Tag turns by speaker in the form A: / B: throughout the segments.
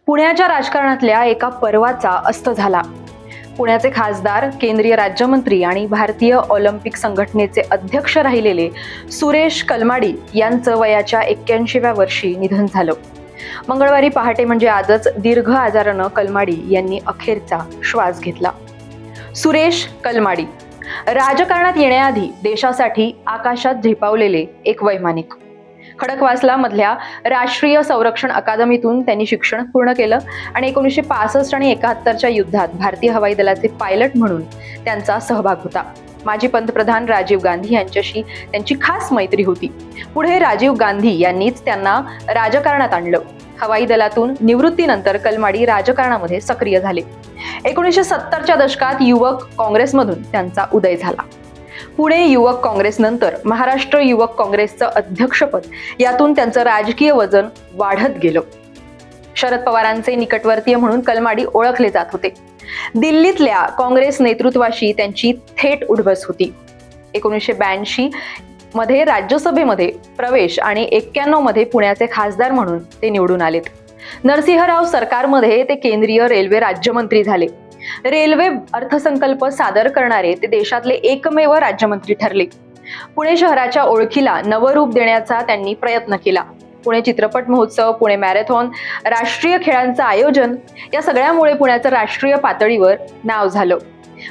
A: पुण्याच्या राजकारणातल्या एका पर्वाचा अस्त झाला. पुण्याचे खासदार, केंद्रीय राज्यमंत्री आणि भारतीय ऑलिम्पिक संघटनेचे अध्यक्ष राहिलेले सुरेश कलमाडी यांचं वयाच्या 81व्या वर्षी निधन झालं. मंगळवारी पहाटे म्हणजे आजच दीर्घ आजारानं कलमाडी यांनी अखेरचा श्वास घेतला. सुरेश कलमाडी राजकारणात येण्याआधी देशासाठी आकाशात झेपावलेले एक वैमानिक. खडकवासला मधल्या राष्ट्रीय संरक्षण अकादमीतून त्यांनी शिक्षण पूर्ण केलं आणि 1965 आणि 71च्या युद्धात भारतीय हवाई दलाचे पायलट म्हणून त्यांचा सहभाग होता. माजी पंतप्रधान राजीव गांधी यांच्याशी त्यांची खास मैत्री होती. पुढे राजीव गांधी यांनीच त्यांना राजकारणात आणलं. हवाई दलातून निवृत्तीनंतर कलमाडी राजकारणामध्ये सक्रिय झाले. 1970च्या दशकात युवक काँग्रेसमधून त्यांचा उदय झाला. पुणे युवक काँग्रेसनंतर महाराष्ट्र युवक काँग्रेसचं अध्यक्षपद, यातून त्यांचं राजकीय वजन वाढत गेलं. शरद पवारांचे निकटवर्तीय म्हणून कलमाडी ओळखले जात होते. दिल्लीतल्या काँग्रेस नेतृत्वाशी त्यांची थेट उठबस होती. 1982 मध्ये राज्यसभेमध्ये प्रवेश आणि 91 मध्ये पुण्याचे खासदार म्हणून ते निवडून आलेत. नरसिंहराव सरकारमध्ये ते केंद्रीय रेल्वे राज्यमंत्री झाले. रेल्वे अर्थसंकल्प सादर करणारे ते देशातले एकमेव राज्यमंत्री ठरले. पुणे शहराच्या ओळखीला नवरूप देण्याचा त्यांनी प्रयत्न केला. पुणे चित्रपट महोत्सव, पुणे मॅरेथॉन, राष्ट्रीय खेळांचं आयोजन, या सगळ्यामुळे पुण्याचं राष्ट्रीय पातळीवर नाव झालं.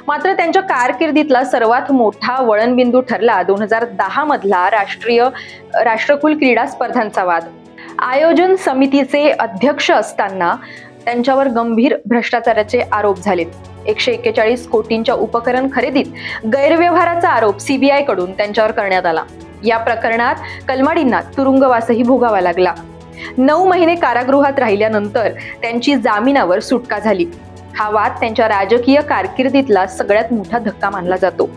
A: मात्र त्यांच्या कारकिर्दीतला सर्वात मोठा वळणबिंदू ठरला 2010 मधला राष्ट्रकुल क्रीडा स्पर्धांचा वाद. आयोजन समितीचे अध्यक्ष असताना त्यांच्यावर गंभीर भ्रष्टाचाराचे आरोप झालेत. 141 कोटींच्या उपकरण खरेदीत गैरव्यवहाराचा आरोप सीबीआय कडून त्यांच्यावर करण्यात आला. या प्रकरणात कलमाडींना तुरुंगवासही भोगावा लागला. 9 महिने कारागृहात राहिल्यानंतर त्यांची जामिनावर सुटका झाली. हा वाद त्यांच्या राजकीय कारकिर्दीतला सगळ्यात मोठा धक्का मानला जातो.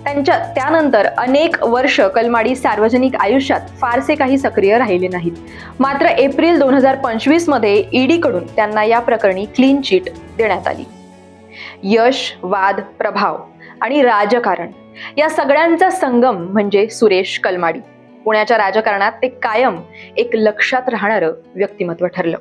A: त्यानंतर अनेक वर्ष कलमाडी सार्वजनिक आयुष्यात फारसे काही सक्रिय राहिले नाहीत. मात्र एप्रिल 2025 मध्ये ईडी कडून त्यांना या प्रकरणी क्लीन चिट देण्यात आली. यश, वाद, प्रभाव आणि राजकारण या सगळ्यांचा संगम म्हणजे सुरेश कलमाडी. पुण्याच्या राजकारणात ते कायम एक लक्षात राहणारं व्यक्तिमत्व ठरलं.